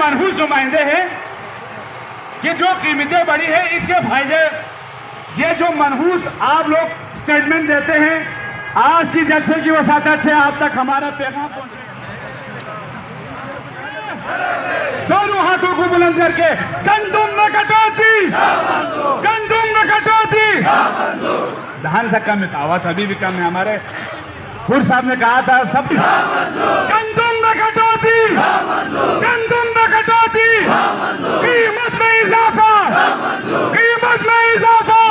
منحوس نمائندے ہیں کہ جو قیمتیں بڑھی ہیں اس کے فائدے، یہ جو منحوس آپ لوگ سٹیٹمنٹ دیتے ہیں، آج کی جلسے کی وساطت سے آپ تک ہمارا پیغام پہنچے. دونوں ہاتھوں کو بلند کر کے گندم میں کٹوتی، گندم میں کٹوتی. دھان سے کم ہے، آواز ابھی بھی کم ہے. ہمارے خور صاحب نے کہا تھا سب گندم میں کٹوتی، گندم میں کٹوتی، قیمت میں اضافہ، قیمت میں اضافہ،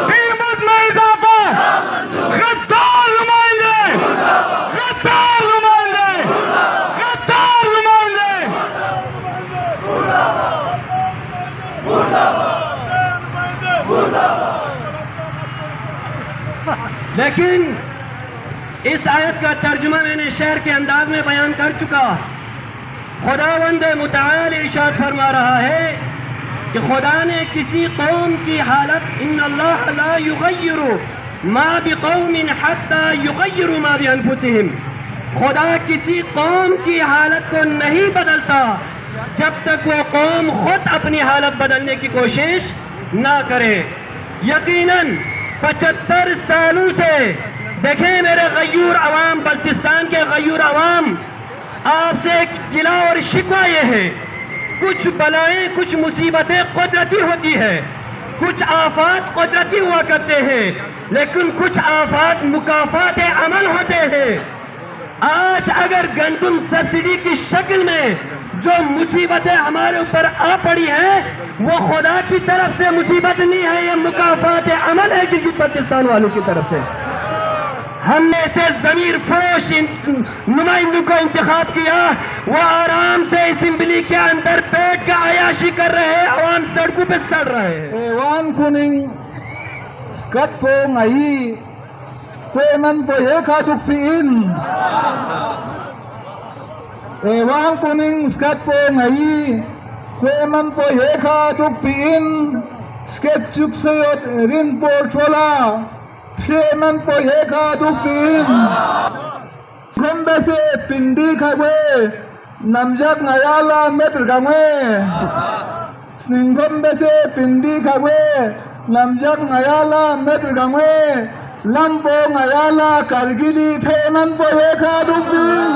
قیمت میں اضافہ. غدار نمائندے، غدار نمائندے، غدار نمائندے. لیکن اس آیت کا ترجمہ میں نے شعر کے انداز میں بیان کر چکا. خداوند متعال ارشاد فرما رہا ہے کہ خدا نے کسی قوم کی حالت، ان اللہ لا یغیر ما بقوم حتی یغیروا ما بانفسہم، خدا کسی قوم کی حالت کو نہیں بدلتا جب تک وہ قوم خود اپنی حالت بدلنے کی کوشش نہ کرے. یقیناً 75 سالوں سے دیکھیں میرے غیور عوام، بلتستان کے غیور عوام، آپ سے ایک گلہ اور شکوہ یہ ہے، کچھ بلائیں، کچھ مصیبتیں قدرتی ہوتی ہے، کچھ آفات قدرتی ہوا کرتے ہیں، لیکن کچھ آفات مکافات عمل ہوتے ہیں. آج اگر گندم سبسڈی کی شکل میں جو مصیبتیں ہمارے اوپر آ پڑی ہیں وہ خدا کی طرف سے مصیبت نہیں ہے، یہ مکافات عمل ہے کسی پاکستان والوں کی طرف سے. ہم نے اسے ضمیر فروش نمائندوں کو انتخاب کیا، وہ آرام سے اسمبلی کے اندر بیٹھ کے عیاشی کر رہے ہیں، عوام سڑکوں پہ سڑ رہے ہیں. Ewan kuning skat po ngayi, kweman po hekaduk piin. Ewan kuning skat po ngayi, kweman po hekaduk piin, sket juksayot rin po chola. Kweman po hekaduk piin. Gombe se pindi kagwe, namjak ngayala metr gangwe. Sningombe se pindi kagwe, namjak ngayala metr gangwe. Lampo ngayala kargili pheman po hekaduk piin.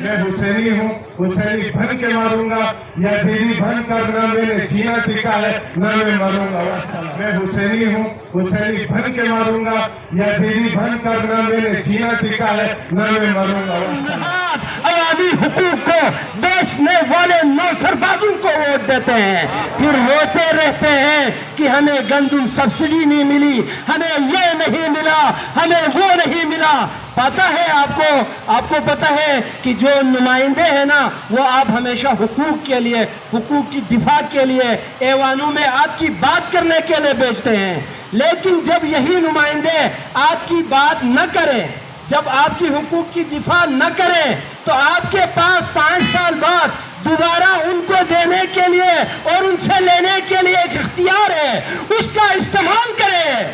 میں حسینی ہوں، حسینی بن کے ماروں گا، یزیدی بن کر نہ میں نے جینا سیکھا ہے نہ میں مروں گا. میں حسینی ہوں، حسینی بن کے ماروں گا، یزیدی بن کر نہ میں نے جینا سیکھا ہے نہ میں مروں گا. عوامی حقوق کو بیچنے والے نوسربازوں کو ووٹ دیتے ہیں، پھر روتے رہتے ہیں کہ ہمیں گندم سبسڈی نہیں ملی، ہمیں یہ نہیں ملا، ہمیں وہ نہیں ملا. پتہ ہے آپ کو پتہ ہے کہ جو نمائندے ہیں نا وہ آپ ہمیشہ حقوق کے لیے، حقوق کی دفاع کے لیے ایوانوں میں آپ کی بات کرنے کے لیے بیچتے ہیں. لیکن جب یہی نمائندے آپ کی بات نہ کریں، جب آپ کی حقوق کی دفاع نہ کریں تو آپ کے پاس 5 سال بعد دوبارہ ان کو دینے کے لیے اور ان سے لینے کے لیے ایک اختیار ہے، اس کا استعمال کریں.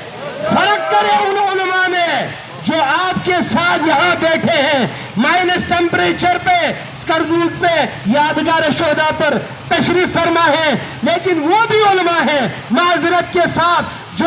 فرق کریں ان علماء میں جو آپ کے ساتھ یہاں بیٹھے ہیں، مائنس ٹیمپریچر پہ، سکردوت پہ، یادگار شہداء پر تشریف فرما ہے، لیکن وہ بھی علماء ہیں معذرت کے ساتھ جو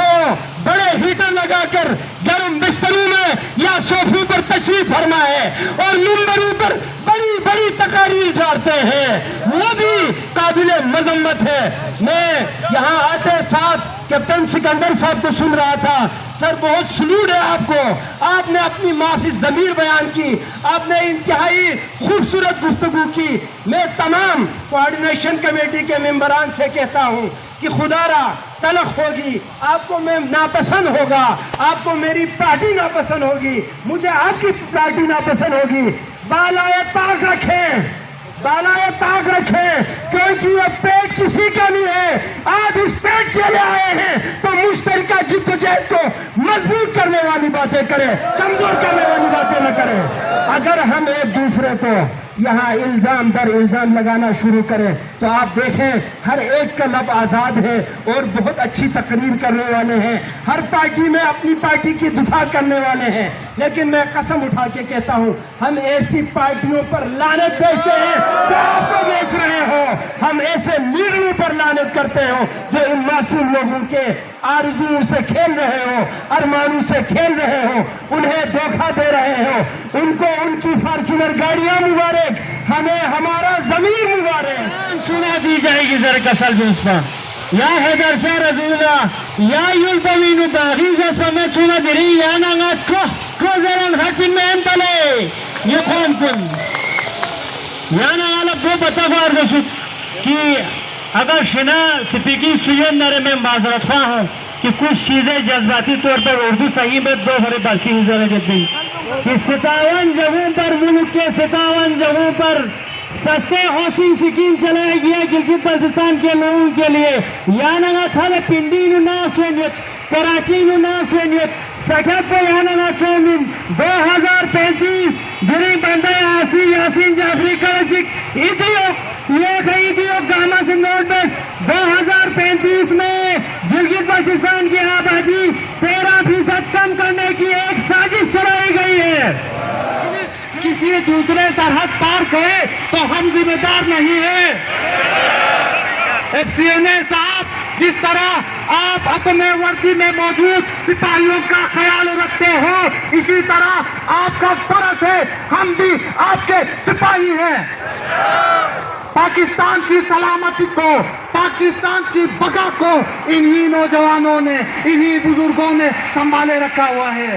بڑے ہیٹر لگا کر گرم بستروں میں یا صوفوں پر تشریف فرما ہے اور منبروں پر بڑی بڑی تقاریر جارتے ہیں، وہ بھی قابل مذمت ہے. میں یہاں آتے ساتھ کیپٹن سکندر صاحب کو سن رہا تھا. سر بہت سلوٹ ہے آپ کو، آپ نے اپنی معافی ضمیر بیان کی، آپ نے انتہائی خوبصورت گفتگو کی. میں تمام کوآرڈینیشن کمیٹی کے ممبران سے کہتا ہوں کہ خدا را تلخ ہوگی، آپ کو میں ناپسند ہوگا، آپ کو میری پارٹی ناپسند ہوگی، مجھے آپ کی پارٹی ناپسند ہوگی، بالائے طاق رکھیں، بالائے طاق رکھیں، کیونکہ یہ پیٹ کسی کا نہیں ہے، آپ اس پیٹ کے لیے آئے ہیں تو مشترکہ جدوجہد کو مضبوط کرنے والی باتیں کریں، کمزور کرنے والی باتیں نہ کریں۔ اگر ہم ایک دوسرے کو یہاں الزام در الزام لگانا شروع کریں تو آپ دیکھیں ہر ایک کا لب آزاد ہے اور بہت اچھی تقریر کرنے والے ہیں، ہر پارٹی میں اپنی پارٹی کی دفاع کرنے والے ہیں، لیکن میں قسم اٹھا کے کہتا ہوں ہم ایسی پارٹیوں پر لعنت بھیجتے ہیں جو آپ کو بیچ رہے ہو، ہم ایسے لیڈروں پر لعنت کرتے ہو جو ان معصوم لوگوں کے آرزوؤں سے کھیل رہے ہو، ارمانوں سے کھیل رہے ہو، انہیں دھوکہ دے رہے ہو، ان کو ان کی فارچونر گاڑیاں مبارک، ہمیں ہمارا ضمیر مبارک۔ سنا دی جائے گی ذرا کسل جوسفا یا حیدر شاہ رضی اللہ یا یلتوین باغیز سمت سنا دری یا نانگا کو زران حسن میں انتلے یہ قوم کن یا نانگا لبو بطفار رسول کہ اگر شنا سپیکی سیون نرے میں معذرت خواہ ہوں کہ کچھ چیزیں جذباتی طور پر اردو صحیح میں دو بھرے باقی ہوزارے دیتے ہیں کہ 57 جگہوں پر ملک کے 57 جگہوں پر سستے ہاؤسنگ سکیم چلایا گیا گلگت بلتستان کے لوگوں کے لیے یانگا تھالے پنڈی نو ناسوینیت کراچی نو ناسوینیت سکھت پہ یانگا سومن 2035 گری بندہ یاسین جعفری کرچک ایدیوک یہ ایدیوک گاما سے نوٹ بیس 2035 میں گلگت بلتستان کی آبادی 13% کم کرنے کی ایک سازش چلائی گئی ہے۔ کسی دوسرے سرحد پار کرے تو ہم ذمہ دار نہیں ہیں۔ ایف سی این اے صاحب جس طرح آپ اپنے وردی میں موجود سپاہیوں کا خیال رکھتے ہو اسی طرح آپ کا فرض ہے ہم بھی آپ کے سپاہی ہیں۔ پاکستان کی سلامتی کو، پاکستان کی بقا کو انہی نوجوانوں نے، انہی بزرگوں نے سنبھالے رکھا ہوا ہے۔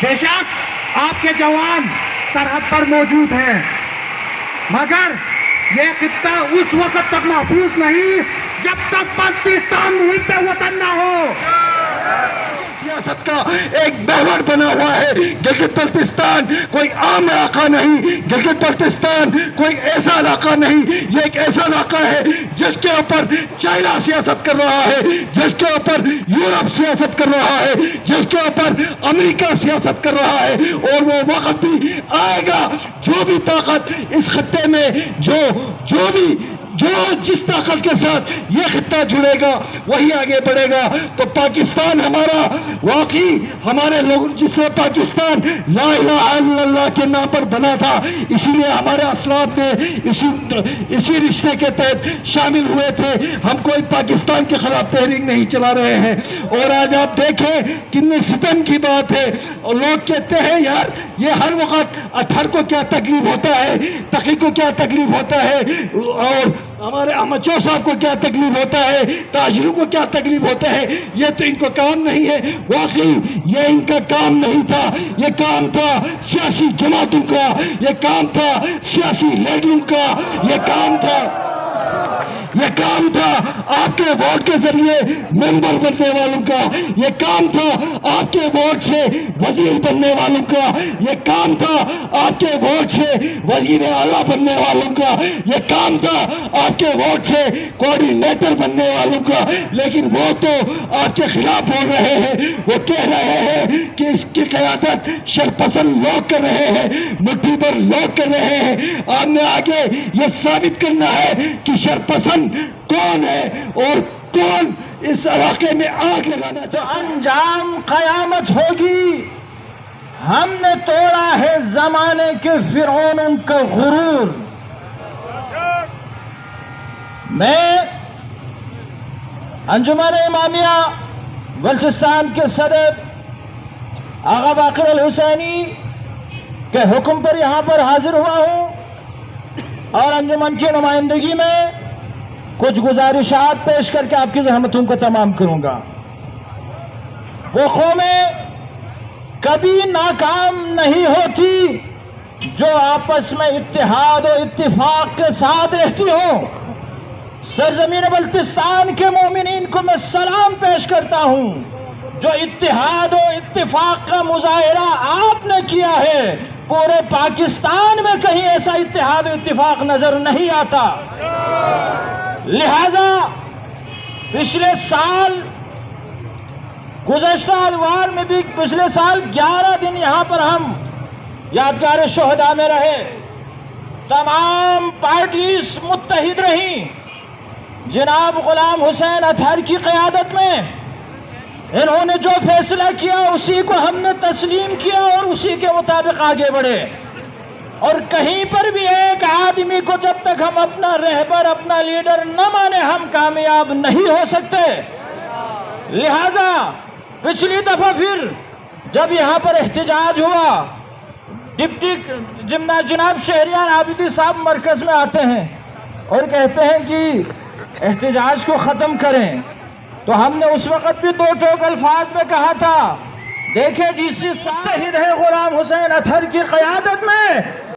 بے شک آپ کے جوان سرحد پر موجود ہیں مگر یہ خطہ اس وقت تک محفوظ نہیں جب تک بلتستان محب وطن نہ ہو۔ سیاست کا ایک محور بنا ہوا ہے۔ گلگت بلتستان کوئی عام علاقہ نہیں، گلگت بلتستان کوئی ایسا علاقہ نہیں، یہ ایک ایسا علاقہ ہے جس کے اوپر چائنا سیاست کر رہا ہے، جس کے اوپر یورپ سیاست کر رہا ہے، جس کے اوپر امریکہ سیاست کر رہا ہے، اور وہ وقت بھی آئے گا جو بھی طاقت اس خطے میں جو جس طاقت کے ساتھ یہ خطہ جڑے گا وہی آگے بڑھے گا۔ تو پاکستان ہمارا واقعی ہمارے لوگ جس میں پاکستان لا الہ الا اللہ کے نام پر بنا تھا، اسی لیے ہمارے اسلاف نے اسی رشتے کے تحت شامل ہوئے تھے۔ ہم کوئی پاکستان کے خلاف تحریک نہیں چلا رہے ہیں۔ اور آج آپ دیکھیں کتنے ستم کی بات ہے، اور لوگ کہتے ہیں یار یہ ہر وقت اطہر کو کیا تکلیف ہوتا ہے، تقی کو کیا تکلیف ہوتا ہے، اور ہمارے احمد چو صاحب کو کیا تکلیف ہوتا ہے، تاجروں کو کیا تکلیف ہوتا ہے۔ یہ تو ان کو کام نہیں ہے۔ واقعی یہ ان کا کام نہیں تھا، یہ کام تھا سیاسی جماعتوں کا، یہ کام تھا سیاسی لیڈروں کا، یہ کام تھا آپ کے ووٹ کے ذریعے ممبر بننے والوں کا، یہ کام تھا آپ کے ووٹ سے وزیر بننے والوں کا، یہ کام تھا آپ کے ووٹ سے وزیر اعلیٰ بننے والوں کا، یہ کام تھا آپ کے ووٹ سے کوآرڈینیٹر بننے والوں کا۔ لیکن وہ تو آپ کے خلاف بول رہے ہیں، وہ کہہ رہے ہیں کہ اس کی قیادت شرپسند لوگ کر رہے ہیں، مٹھی پر لوگ کر رہے ہیں۔ آپ نے آگے یہ ثابت کرنا ہے کہ شرپسند کون ہے اور کون اس علاقے میں آگ لگانا چاہتا ہے۔ انجام قیامت ہوگی۔ ہم نے توڑا ہے زمانے کے فرعونوں کا غرور۔ میں انجمن امامیہ بلتستان کے صدر آغا باقر الحسینی کے حکم پر یہاں پر حاضر ہوا ہوں اور انجمن کی نمائندگی میں کچھ گزارشات پیش کر کے آپ کی زحمتوں کو تمام کروں گا۔ وہ قومیں کبھی ناکام نہیں ہوتی جو آپس میں اتحاد و اتفاق کے ساتھ رہتی ہوں۔ سرزمین بلتستان کے مومنین کو میں سلام پیش کرتا ہوں. جو اتحاد و اتفاق کا مظاہرہ آپ نے کیا ہے، پورے پاکستان میں کہیں ایسا اتحاد و اتفاق نظر نہیں آتا. لہذا پچھلے سال گزشتہ ادوار میں بھی پچھلے سال 11 دن یہاں پر ہم یادگار شہداء میں رہے. تمام پارٹیز متحد رہیں. جناب غلام حسین اطہر کی قیادت میں انہوں نے جو فیصلہ کیا اسی کو ہم نے تسلیم کیا اور اسی کے مطابق آگے بڑھے. اور کہیں پر بھی ایک آدمی کو جب تک ہم اپنا رہبر اپنا لیڈر نہ مانے ہم کامیاب نہیں ہو سکتے. لہذا پچھلی دفعہ پھر جب یہاں پر احتجاج ہوا، ڈپٹی جناب شہریار عابدی صاحب مرکز میں آتے ہیں اور کہتے ہیں کہ احتجاج کو ختم کریں، تو ہم نے اس وقت بھی 2 ٹوک الفاظ میں کہا تھا، دیکھیں ڈی سی صاحب متحد ہے غلام حسین اطہر کی قیادت میں.